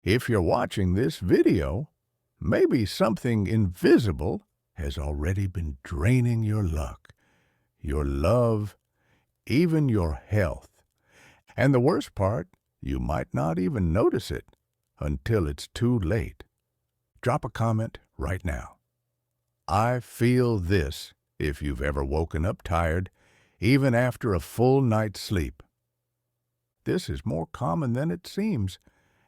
If you're watching this video, maybe something invisible has already been draining your luck, your love, even your health. And the worst part, you might not even notice it until it's too late. Drop a comment right now. I feel this if you've ever woken up tired, even after a full night's sleep. This is more common than it seems,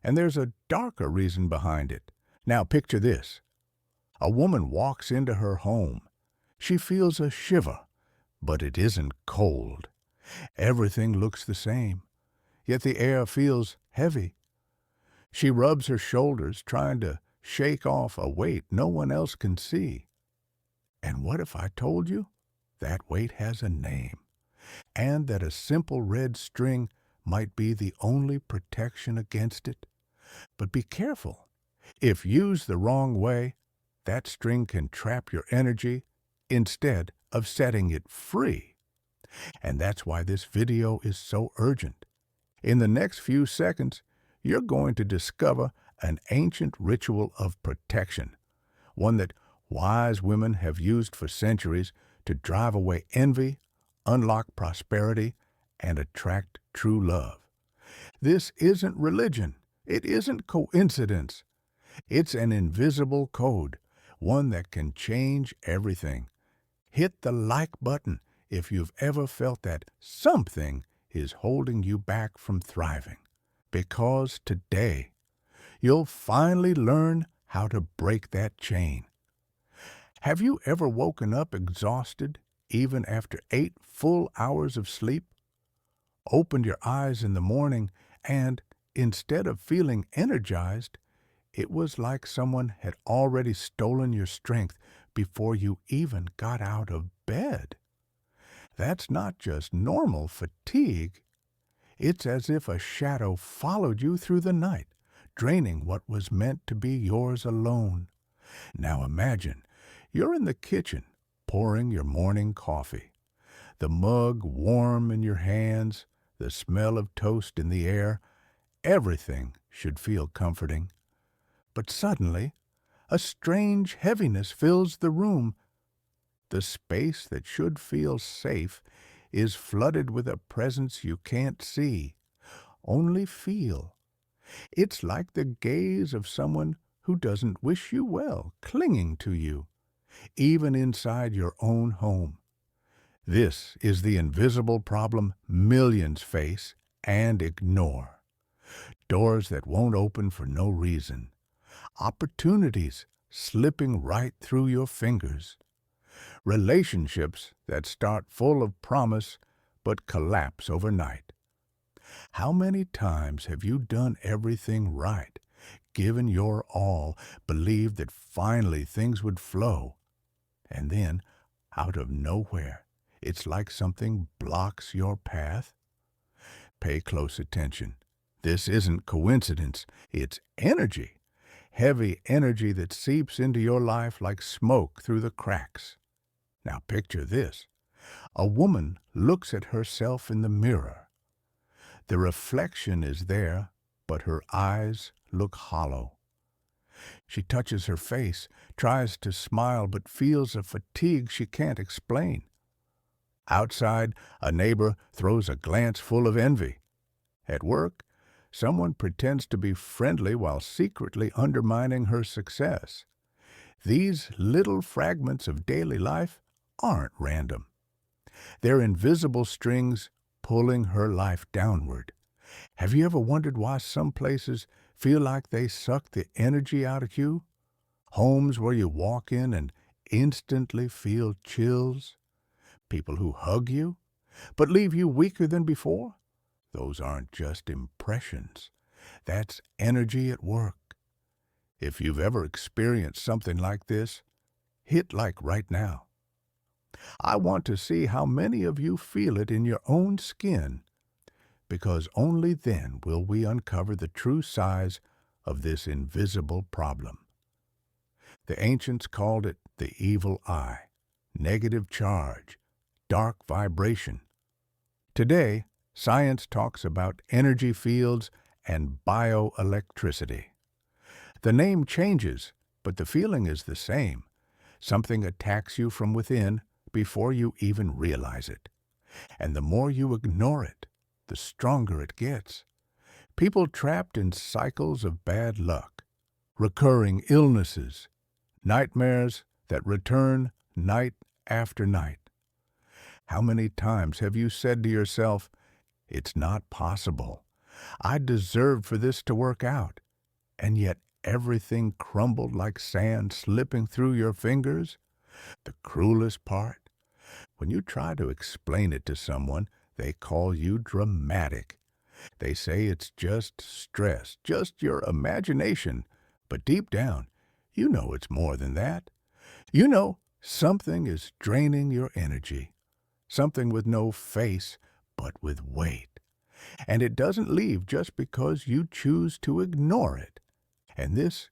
and there's a darker reason behind it. Now picture this. A woman walks into her home. She feels a shiver, but it isn't cold. Everything looks the same, yet the air feels heavy. She rubs her shoulders, trying to shake off a weight no one else can see. And what if I told you that weight has a name, and that a simple red string might be the only protection against it? But be careful. If used the wrong way, that string can trap your energy instead of setting it free. And that's why this video is so urgent. In the next few seconds, you're going to discover an ancient ritual of protection, one that wise women have used for centuries to drive away envy, unlock prosperity, and attract true love. This isn't religion. It isn't coincidence. It's an invisible code, one that can change everything. Hit the like button if you've ever felt that something is holding you back from thriving, because today you'll finally learn how to break that chain. Have you ever woken up exhausted, even after 8 full hours of sleep? Opened your eyes in the morning and, instead of feeling energized, it was like someone had already stolen your strength before you even got out of bed. That's not just normal fatigue. It's as if a shadow followed you through the night, draining what was meant to be yours alone. Now imagine you're in the kitchen, pouring your morning coffee. The mug warm in your hands, the smell of toast in the air. Everything should feel comforting. But suddenly, a strange heaviness fills the room. The space that should feel safe is flooded with a presence you can't see, only feel. It's like the gaze of someone who doesn't wish you well, clinging to you, even inside your own home. This is the invisible problem millions face and ignore. Doors that won't open for no reason. Opportunities slipping right through your fingers. Relationships that start full of promise but collapse overnight. How many times have you done everything right, given your all, believed that finally things would flow, and then, out of nowhere, it's like something blocks your path? Pay close attention. This isn't coincidence, it's energy. Heavy energy that seeps into your life like smoke through the cracks. Now picture this. A woman looks at herself in the mirror. The reflection is there, but her eyes look hollow. She touches her face, tries to smile, but feels a fatigue she can't explain. Outside, a neighbor throws a glance full of envy. At work, someone pretends to be friendly while secretly undermining her success. These little fragments of daily life aren't random. They're invisible strings pulling her life downward. Have you ever wondered why some places feel like they suck the energy out of you? Homes where you walk in and instantly feel chills? People who hug you, but leave you weaker than before? Those aren't just impressions. That's energy at work. If you've ever experienced something like this, hit like right now. I want to see how many of you feel it in your own skin, because only then will we uncover the true size of this invisible problem. The ancients called it the evil eye, negative charge, dark vibration. Today, science talks about energy fields and bioelectricity. The name changes, but the feeling is the same. Something attacks you from within before you even realize it. And the more you ignore it, the stronger it gets. People trapped in cycles of bad luck, recurring illnesses, nightmares that return night after night. How many times have you said to yourself, "It's not possible. I deserved for this to work out," and yet everything crumbled like sand slipping through your fingers? The cruelest part? When you try to explain it to someone, they call you dramatic. They say it's just stress, just your imagination. But deep down, you know it's more than that. You know something is draining your energy. Something with no face, but with weight. And it doesn't leave just because you choose to ignore it. And this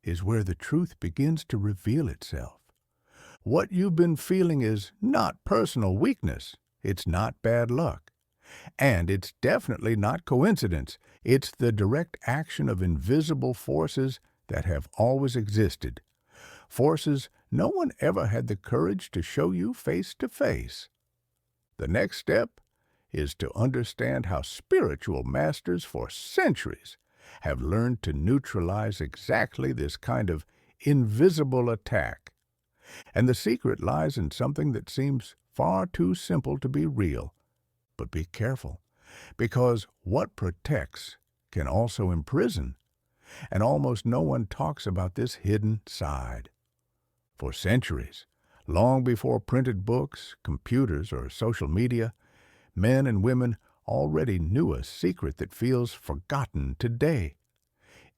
is where the truth begins to reveal itself. What you've been feeling is not personal weakness. It's not bad luck. And it's definitely not coincidence. It's the direct action of invisible forces that have always existed. Forces no one ever had the courage to show you face to face. The next step is to understand how spiritual masters for centuries have learned to neutralize exactly this kind of invisible attack. And the secret lies in something that seems far too simple to be real. But be careful, because what protects can also imprison, and almost no one talks about this hidden side. For centuries, long before printed books, computers, or social media, men and women already knew a secret that feels forgotten today.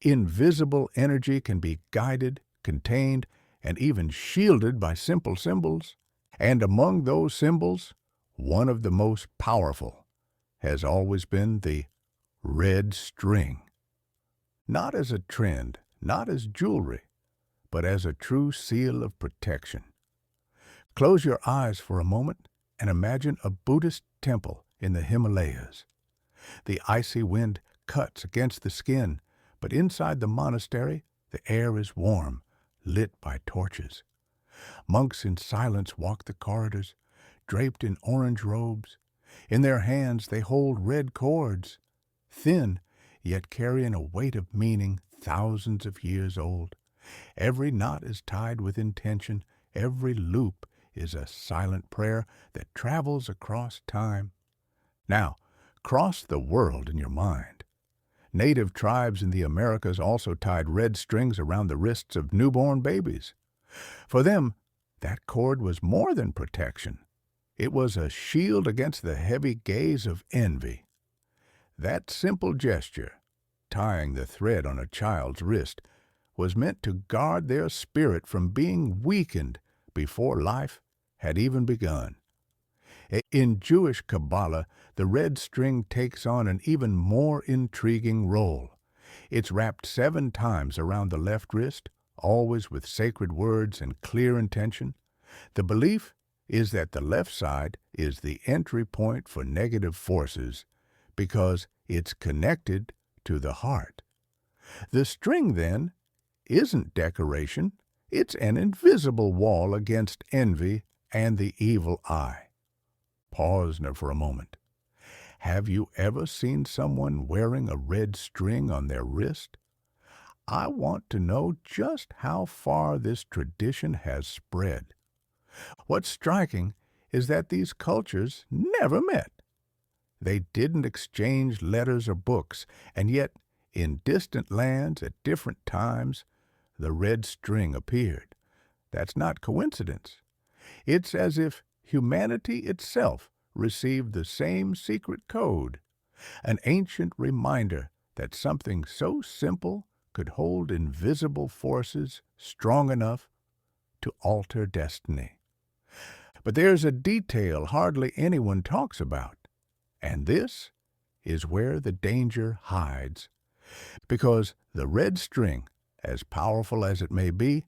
Invisible energy can be guided, contained, and even shielded by simple symbols. And among those symbols, one of the most powerful has always been the red string. Not as a trend, not as jewelry, but as a true seal of protection. Close your eyes for a moment and imagine a Buddhist temple in the Himalayas. The icy wind cuts against the skin, but inside the monastery, the air is warm, lit by torches. Monks in silence walk the corridors, draped in orange robes. In their hands they hold red cords, thin, yet carrying a weight of meaning thousands of years old. Every knot is tied with intention, every loop is a silent prayer that travels across time. Now, cross the world in your mind. Native tribes in the Americas also tied red strings around the wrists of newborn babies. For them, that cord was more than protection. It was a shield against the heavy gaze of envy. That simple gesture, tying the thread on a child's wrist, was meant to guard their spirit from being weakened before life had even begun. In Jewish Kabbalah, the red string takes on an even more intriguing role. It's wrapped 7 times around the left wrist, always with sacred words and clear intention. The belief is that the left side is the entry point for negative forces because it's connected to the heart. The string, then, isn't decoration. It's an invisible wall against envy and the evil eye. Pause now for a moment. Have you ever seen someone wearing a red string on their wrist? I want to know just how far this tradition has spread. What's striking is that these cultures never met. They didn't exchange letters or books, and yet, in distant lands at different times, the red string appeared. That's not coincidence. It's as if humanity itself received the same secret code, an ancient reminder that something so simple could hold invisible forces strong enough to alter destiny. But there's a detail hardly anyone talks about, and this is where the danger hides. Because the red string, as powerful as it may be,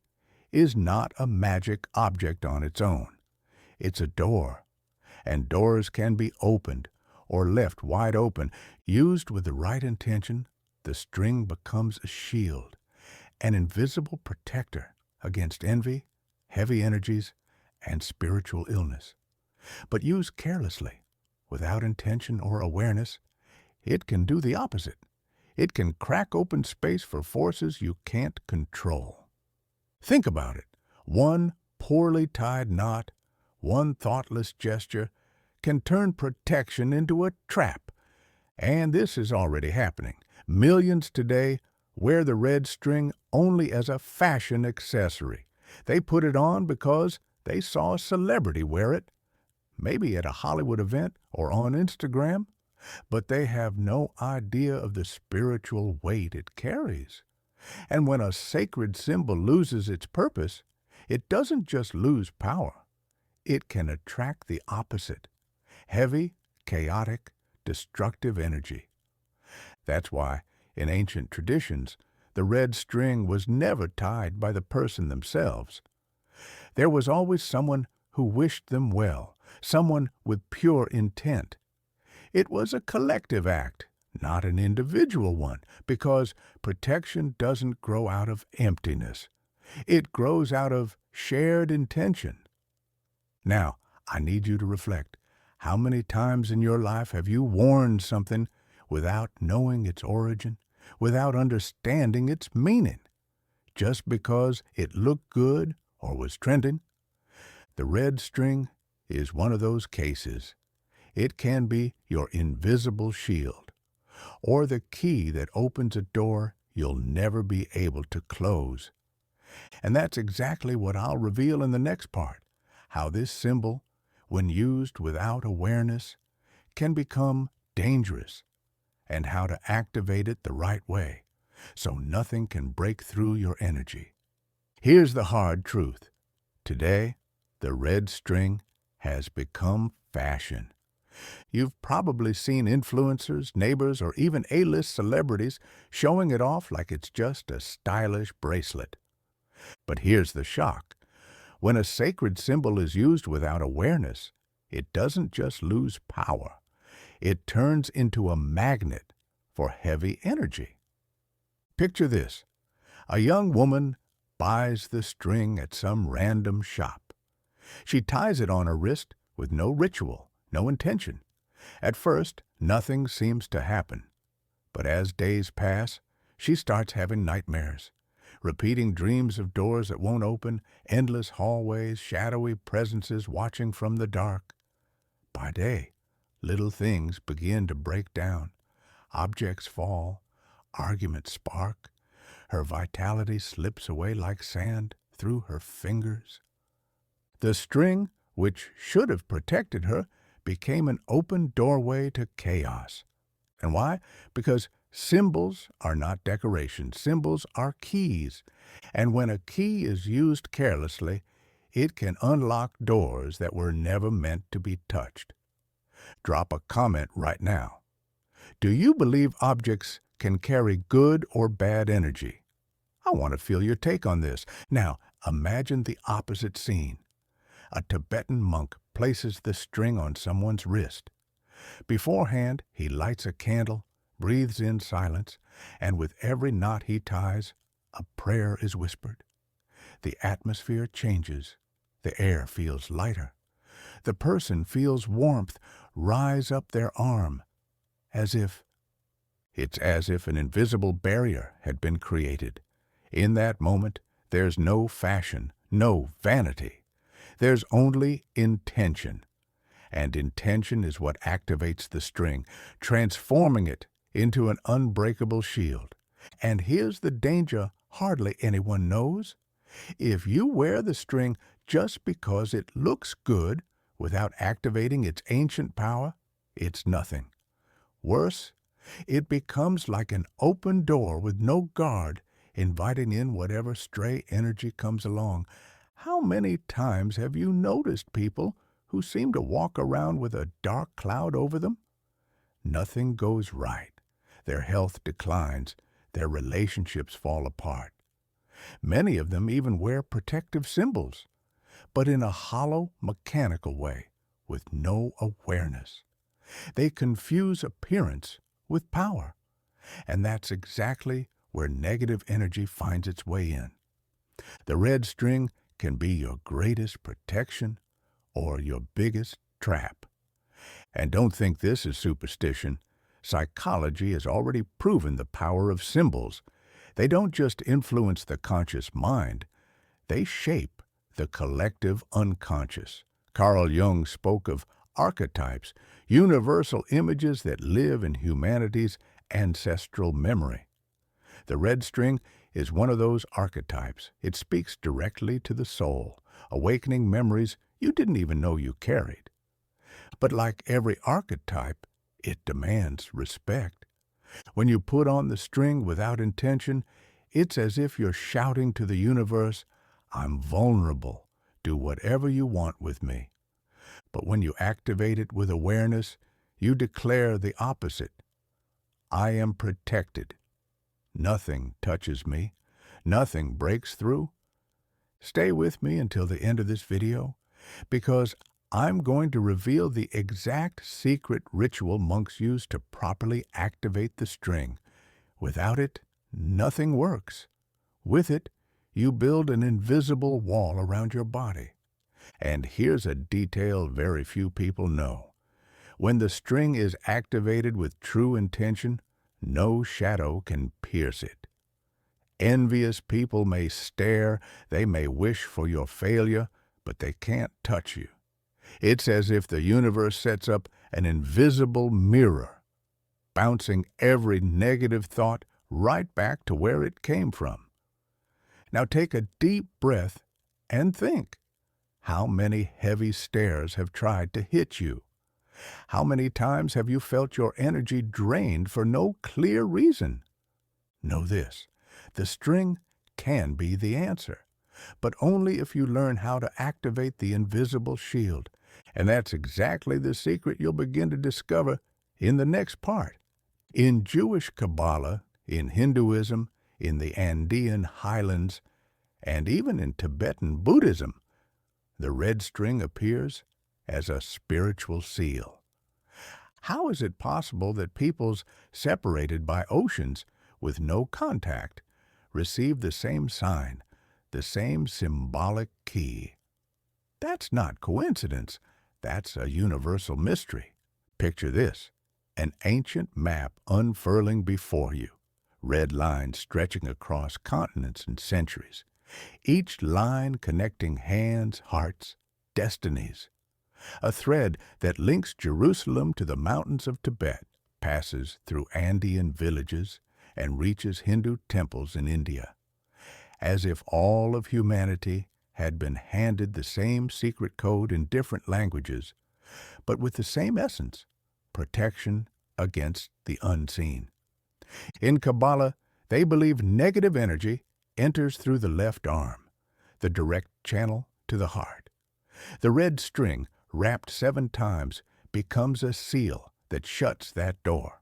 is not a magic object on its own. It's a door, and doors can be opened or left wide open. Used with the right intention, the string becomes a shield, an invisible protector against envy, heavy energies, and spiritual illness. But used carelessly, without intention or awareness, it can do the opposite. It can crack open space for forces you can't control. Think about it. One poorly tied knot, one thoughtless gesture, can turn protection into a trap. And this is already happening. Millions today wear the red string only as a fashion accessory. They put it on because they saw a celebrity wear it, maybe at a Hollywood event or on Instagram, but they have no idea of the spiritual weight it carries. And when a sacred symbol loses its purpose, it doesn't just lose power. It can attract the opposite, heavy, chaotic, destructive energy. That's why, in ancient traditions, the red string was never tied by the person themselves. There was always someone who wished them well, someone with pure intent. It was a collective act, not an individual one, because protection doesn't grow out of emptiness. It grows out of shared intention. Now, I need you to reflect. How many times in your life have you worn something without knowing its origin, without understanding its meaning, just because it looked good or was trending? The red string is one of those cases. It can be your invisible shield, or the key that opens a door you'll never be able to close. And that's exactly what I'll reveal in the next part, how this symbol, when used without awareness, can become dangerous, and how to activate it the right way, so nothing can break through your energy. Here's the hard truth. Today, the red string has become fashion. You've probably seen influencers, neighbors, or even A-list celebrities showing it off like it's just a stylish bracelet. But here's the shock. When a sacred symbol is used without awareness, it doesn't just lose power. It turns into a magnet for heavy energy. Picture this. A young woman buys the string at some random shop. She ties it on her wrist with no ritual, no intention. At first, nothing seems to happen. But as days pass, she starts having nightmares, repeating dreams of doors that won't open, endless hallways, shadowy presences watching from the dark. By day, little things begin to break down. Objects fall, arguments spark. Her vitality slips away like sand through her fingers. The string, which should have protected her, became an open doorway to chaos. And why? Because symbols are not decorations. Symbols are keys. And when a key is used carelessly, it can unlock doors that were never meant to be touched. Drop a comment right now. Do you believe objects can carry good or bad energy? I want to feel your take on this. Now, imagine the opposite scene. A Tibetan monk places the string on someone's wrist. Beforehand, he lights a candle, breathes in silence, and with every knot he ties, a prayer is whispered. The atmosphere changes. The air feels lighter. The person feels warmth rise up their arm, it's as if an invisible barrier had been created. In that moment, there's no fashion, no vanity. There's only intention. And intention is what activates the string, transforming it into an unbreakable shield. And here's the danger hardly anyone knows. If you wear the string just because it looks good without activating its ancient power, it's nothing. Worse, it becomes like an open door with no guard, inviting in whatever stray energy comes along. How many times have you noticed people who seem to walk around with a dark cloud over them? Nothing goes right. Their health declines. Their relationships fall apart. Many of them even wear protective symbols, but in a hollow, mechanical way, with no awareness. They confuse appearance with power, and that's exactly where negative energy finds its way in. The red string can be your greatest protection or your biggest trap. And don't think this is superstition. Psychology has already proven the power of symbols. They don't just influence the conscious mind, they shape the collective unconscious. Carl Jung spoke of archetypes, universal images that live in humanity's ancestral memory. The red string is one of those archetypes. It speaks directly to the soul, awakening memories you didn't even know you carried. But like every archetype, it demands respect. When you put on the string without intention, it's as if you're shouting to the universe, "I'm vulnerable. Do whatever you want with me." But when you activate it with awareness, you declare the opposite. "I am protected. Nothing touches me. Nothing breaks through." Stay with me until the end of this video, because I'm going to reveal the exact secret ritual monks use to properly activate the string. Without it, nothing works. With it, you build an invisible wall around your body. And here's a detail very few people know. When the string is activated with true intention, no shadow can pierce it. Envious people may stare, they may wish for your failure, but they can't touch you. It's as if the universe sets up an invisible mirror, bouncing every negative thought right back to where it came from. Now take a deep breath and think. How many heavy stares have tried to hit you? How many times have you felt your energy drained for no clear reason? Know this, the string can be the answer, but only if you learn how to activate the invisible shield. And that's exactly the secret you'll begin to discover in the next part. In Jewish Kabbalah, in Hinduism, in the Andean highlands, and even in Tibetan Buddhism, the red string appears as a spiritual seal. How is it possible that peoples separated by oceans with no contact receive the same sign, the same symbolic key? That's not coincidence. That's a universal mystery. Picture this, an ancient map unfurling before you, red lines stretching across continents and centuries, each line connecting hands, hearts, destinies. A thread that links Jerusalem to the mountains of Tibet, passes through Andean villages, and reaches Hindu temples in India. As if all of humanity had been handed the same secret code in different languages, but with the same essence, protection against the unseen. In Kabbalah, they believe negative energy enters through the left arm, the direct channel to the heart. The red string, wrapped 7 times, becomes a seal that shuts that door.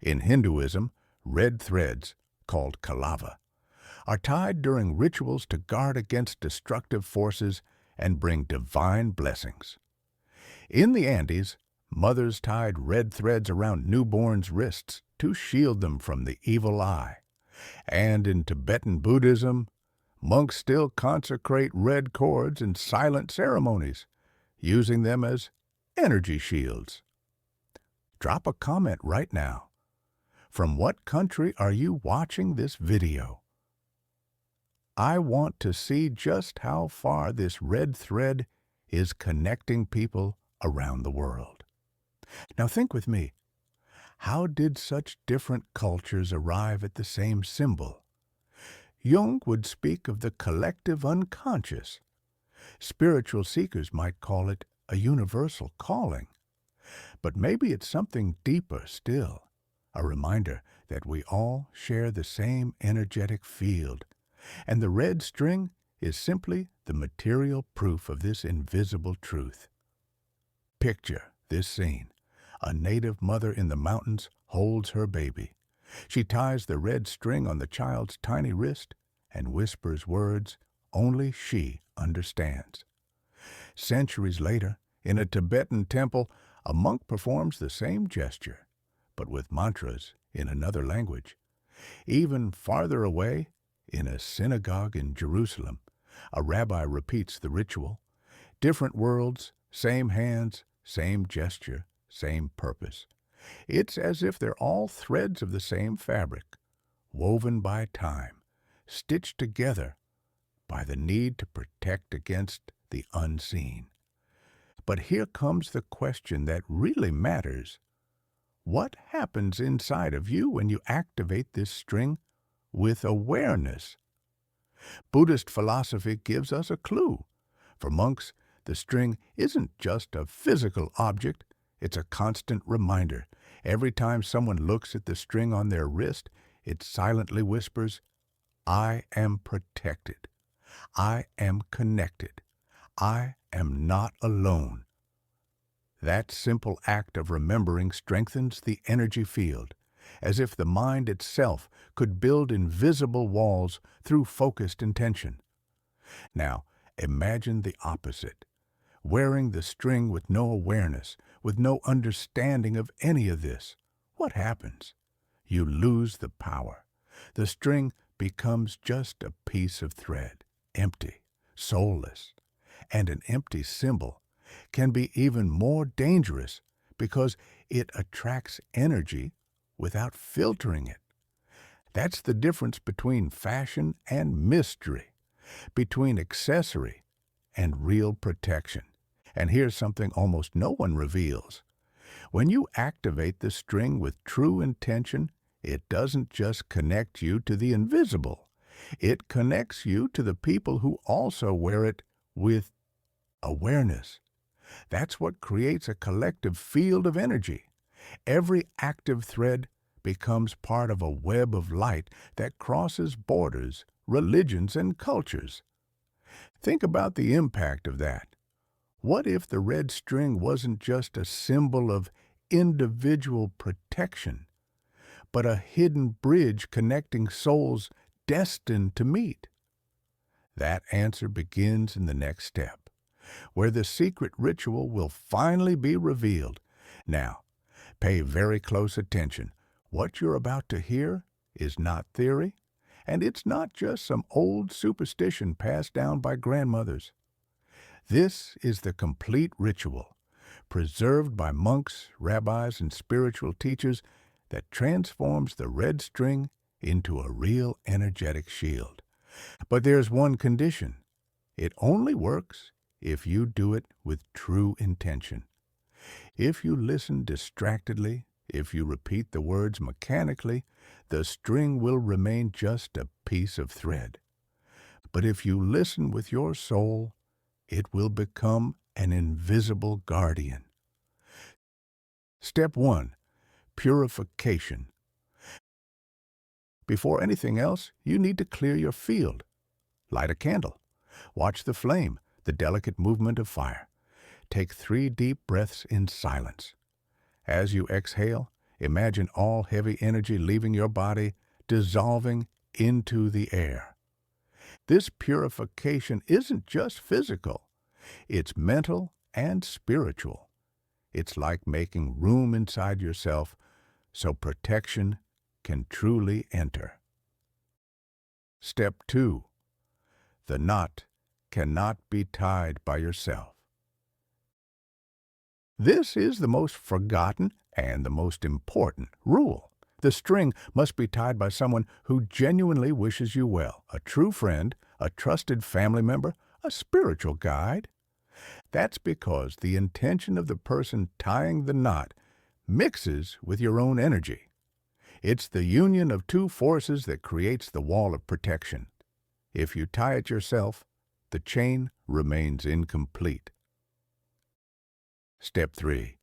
In Hinduism, red threads, called kalava, are tied during rituals to guard against destructive forces and bring divine blessings. In the Andes, mothers tied red threads around newborns' wrists to shield them from the evil eye. And in Tibetan Buddhism, monks still consecrate red cords in silent ceremonies, using them as energy shields. Drop a comment right now. From what country are you watching this video? I want to see just how far this red thread is connecting people around the world. Now think with me. How did such different cultures arrive at the same symbol? Jung would speak of the collective unconscious. Spiritual seekers might call it a universal calling. But maybe it's something deeper still, a reminder that we all share the same energetic field, and the red string is simply the material proof of this invisible truth. Picture this scene. A native mother in the mountains holds her baby. She ties the red string on the child's tiny wrist and whispers words only she understands. Centuries later, in a Tibetan temple, a monk performs the same gesture, but with mantras in another language. Even farther away, in a synagogue in Jerusalem, a rabbi repeats the ritual. Different worlds, same hands, same gesture, same purpose. It's as if they're all threads of the same fabric, woven by time, stitched together by the need to protect against the unseen. But here comes the question that really matters. What happens inside of you when you activate this string with awareness? Buddhist philosophy gives us a clue. For monks, the string isn't just a physical object, it's a constant reminder. Every time someone looks at the string on their wrist, it silently whispers, I am protected. I am connected. I am not alone. That simple act of remembering strengthens the energy field, as if the mind itself could build invisible walls through focused intention. Now, imagine the opposite. Wearing the string with no awareness, with no understanding of any of this. What happens? You lose the power. The string becomes just a piece of thread, empty, soulless. And an empty symbol can be even more dangerous because it attracts energy without filtering it. That's the difference between fashion and mystery, between accessory and real protection. And here's something almost no one reveals. When you activate the string with true intention, it doesn't just connect you to the invisible. It connects you to the people who also wear it with awareness. That's what creates a collective field of energy. Every active thread becomes part of a web of light that crosses borders, religions, and cultures. Think about the impact of that. What if the red string wasn't just a symbol of individual protection, but a hidden bridge connecting souls destined to meet? That answer begins in the next step, where the secret ritual will finally be revealed. Now, pay very close attention. What you're about to hear is not theory, and it's not just some old superstition passed down by grandmothers. This is the complete ritual, preserved by monks, rabbis, and spiritual teachers, that transforms the red string into a real energetic shield. But there's one condition. It only works if you do it with true intention. If you listen distractedly, if you repeat the words mechanically, the string will remain just a piece of thread. But if you listen with your soul, it will become an invisible guardian. Step 1. Purification. Before anything else, you need to clear your field. Light a candle. Watch the flame, the delicate movement of fire. Take 3 deep breaths in silence. As you exhale, imagine all heavy energy leaving your body, dissolving into the air. This purification isn't just physical. It's mental and spiritual. It's like making room inside yourself so protection can truly enter. Step 2. The knot cannot be tied by yourself. This is the most forgotten and the most important rule. The string must be tied by someone who genuinely wishes you well, a true friend, a trusted family member, a spiritual guide. That's because the intention of the person tying the knot mixes with your own energy. It's the union of 2 forces that creates the wall of protection. If you tie it yourself, the chain remains incomplete. Step 3.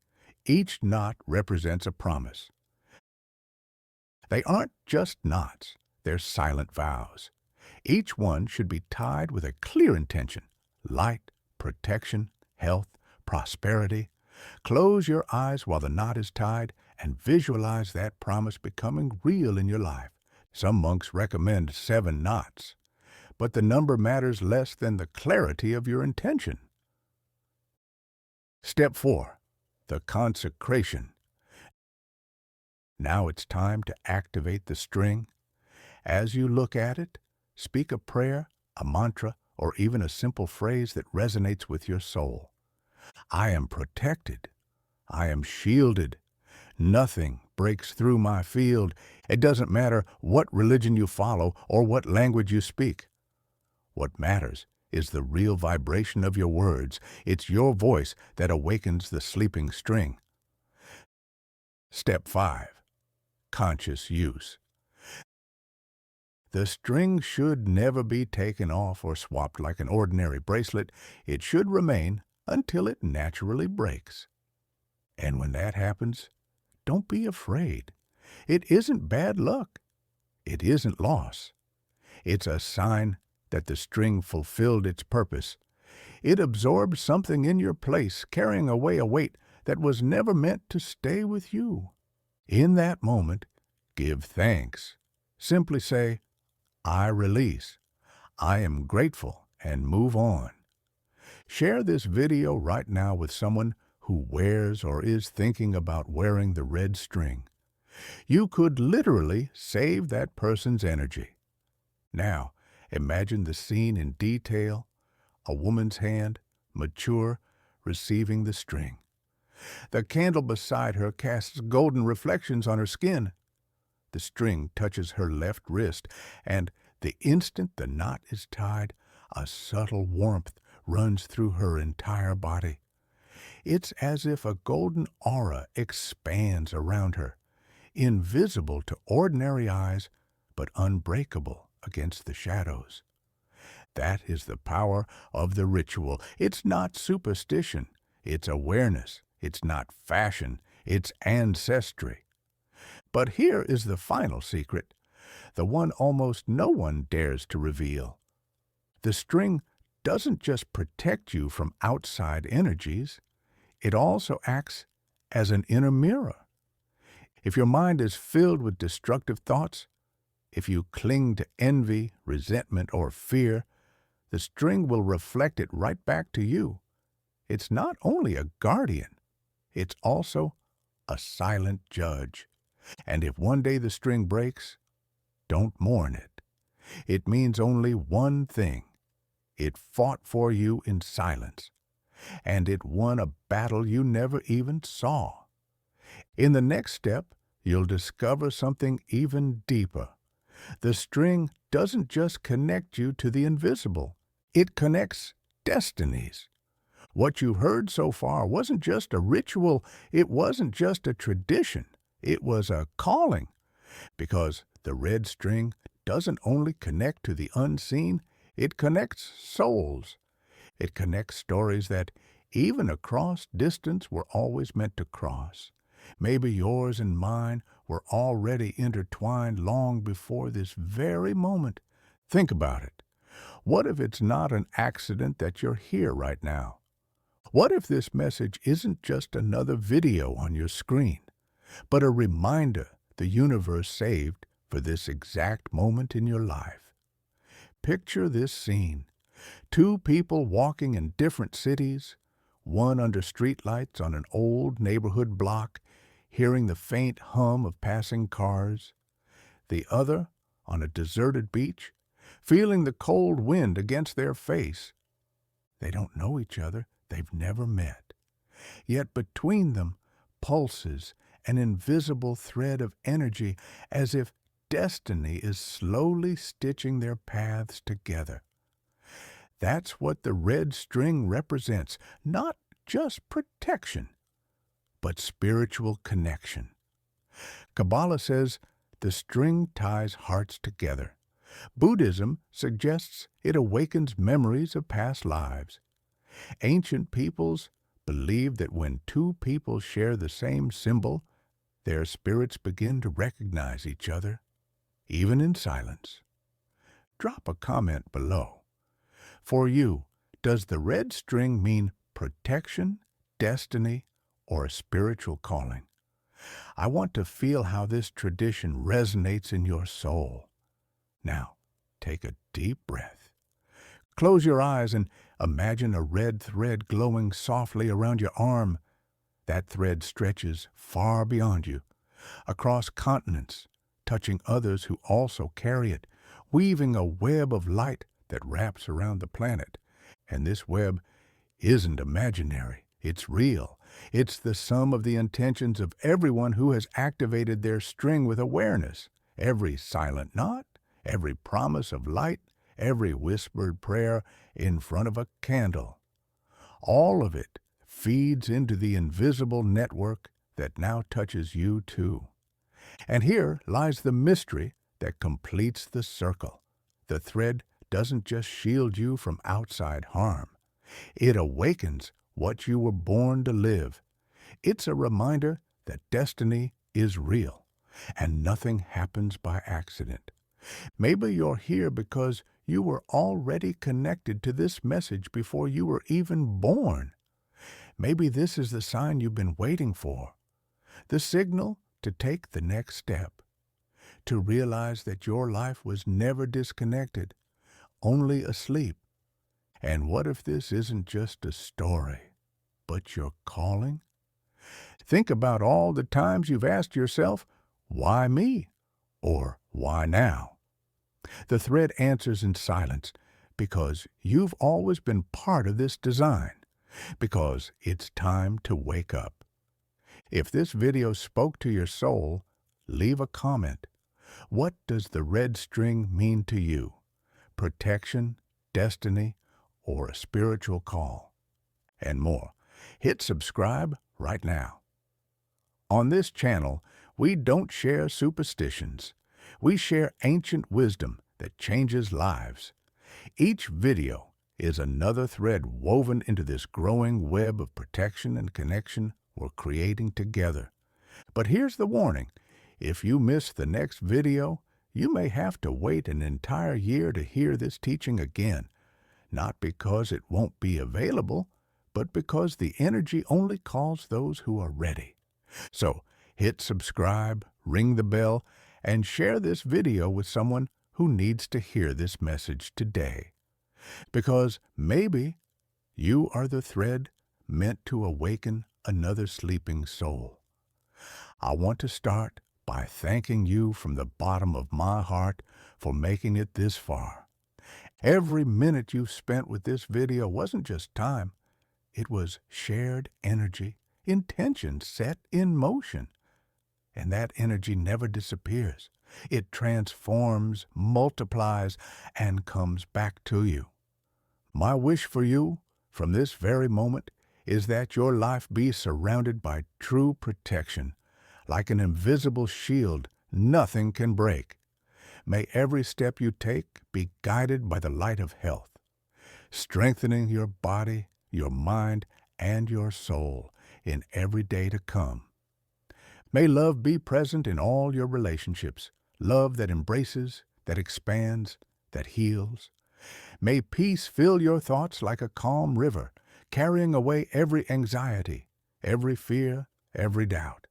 Each knot represents a promise. They aren't just knots, they're silent vows. Each one should be tied with a clear intention: light, protection, health, prosperity. Close your eyes while the knot is tied and visualize that promise becoming real in your life. Some monks recommend 7 knots, but the number matters less than the clarity of your intention. Step 4. The consecration. Now it's time to activate the string. As you look at it, speak a prayer, a mantra, or even a simple phrase that resonates with your soul. I am protected. I am shielded. Nothing breaks through my field. It doesn't matter what religion you follow or what language you speak. What matters is the real vibration of your words. It's your voice that awakens the sleeping string. Step 5. Conscious use. The string should never be taken off or swapped like an ordinary bracelet. It should remain until it naturally breaks. And when that happens, don't be afraid. It isn't bad luck. It isn't loss. It's a sign that the string fulfilled its purpose. It absorbed something in your place, carrying away a weight that was never meant to stay with you. In that moment, give thanks. Simply say, I release. I am grateful, and move on. Share this video right now with someone who wears or is thinking about wearing the red string. You could literally save that person's energy. Now, imagine the scene in detail. A woman's hand, mature, receiving the string. The candle beside her casts golden reflections on her skin. The string touches her left wrist, and the instant the knot is tied, a subtle warmth runs through her entire body. It's as if a golden aura expands around her, invisible to ordinary eyes, but unbreakable against the shadows. That is the power of the ritual. It's not superstition. It's awareness. It's not fashion. It's ancestry. But here is the final secret, the one almost no one dares to reveal. The string doesn't just protect you from outside energies, it also acts as an inner mirror. If your mind is filled with destructive thoughts, if you cling to envy, resentment, or fear, the string will reflect it right back to you. It's not only a guardian, it's also a silent judge. And if one day the string breaks, don't mourn it. It means only one thing. It fought for you in silence, and it won a battle you never even saw. In the next step, you'll discover something even deeper. The string doesn't just connect you to the invisible. It connects destinies. What you've heard so far wasn't just a ritual. It wasn't just a tradition. It was a calling. Because the red string doesn't only connect to the unseen, it connects souls. It connects stories that, even across distance, were always meant to cross. Maybe yours and mine were already intertwined long before this very moment. Think about it. What if it's not an accident that you're here right now? What if this message isn't just another video on your screen, but a reminder the universe saved for this exact moment in your life? Picture this scene. Two people walking in different cities, one under streetlights on an old neighborhood block, hearing the faint hum of passing cars, the other on a deserted beach, feeling the cold wind against their face. They don't know each other. They've never met. Yet between them pulses an invisible thread of energy, as if destiny is slowly stitching their paths together. That's what the red string represents, not just protection, but spiritual connection. Kabbalah says the string ties hearts together. Buddhism suggests it awakens memories of past lives. Ancient peoples believed that when two people share the same symbol, their spirits begin to recognize each other, even in silence. Drop a comment below. For you, does the red string mean protection, destiny, or a spiritual calling? I want to feel how this tradition resonates in your soul. Now, take a deep breath. Close your eyes and imagine a red thread glowing softly around your arm. That thread stretches far beyond you, across continents, touching others who also carry it, weaving a web of light that wraps around the planet. And this web isn't imaginary, it's real. It's the sum of the intentions of everyone who has activated their string with awareness. Every silent knot, every promise of light, every whispered prayer in front of a candle. All of it feeds into the invisible network that now touches you too. And here lies the mystery that completes the circle. The thread doesn't just shield you from outside harm. It awakens what you were born to live. It's a reminder that destiny is real and nothing happens by accident. Maybe you're here because you were already connected to this message before you were even born. Maybe this is the sign you've been waiting for, the signal to take the next step, to realize that your life was never disconnected, only asleep. And what if this isn't just a story, but your calling? Think about all the times you've asked yourself, why me? Or why now? The thread answers in silence, because you've always been part of this design, because it's time to wake up. If this video spoke to your soul, leave a comment. What does the red string mean to you? Protection, destiny, or a spiritual call? And more. Hit subscribe right now. On this channel, we don't share superstitions. We share ancient wisdom that changes lives. Each video is another thread woven into this growing web of protection and connection we're creating together. But here's the warning. If you miss the next video, you may have to wait an entire year to hear this teaching again. Not because it won't be available, but because the energy only calls those who are ready. So hit subscribe, ring the bell, and share this video with someone who needs to hear this message today. Because maybe you are the thread meant to awaken another sleeping soul. I want to start by thanking you from the bottom of my heart for making it this far. Every minute you've spent with this video wasn't just time. It was shared energy, intention set in motion. And that energy never disappears. It transforms, multiplies, and comes back to you. My wish for you, from this very moment, is that your life be surrounded by true protection. Like an invisible shield, nothing can break. May every step you take be guided by the light of health, strengthening your body, your mind, and your soul in every day to come. May love be present in all your relationships, love that embraces, that expands, that heals. May peace fill your thoughts like a calm river, carrying away every anxiety, every fear, every doubt.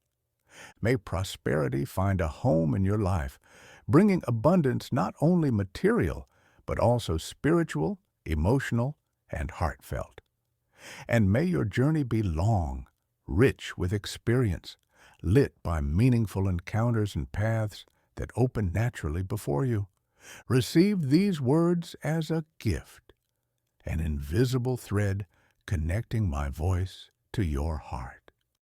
May prosperity find a home in your life, bringing abundance not only material, but also spiritual, emotional, and heartfelt. And may your journey be long, rich with experience, lit by meaningful encounters and paths that open naturally before you. Receive these words as a gift, an invisible thread connecting my voice to your heart.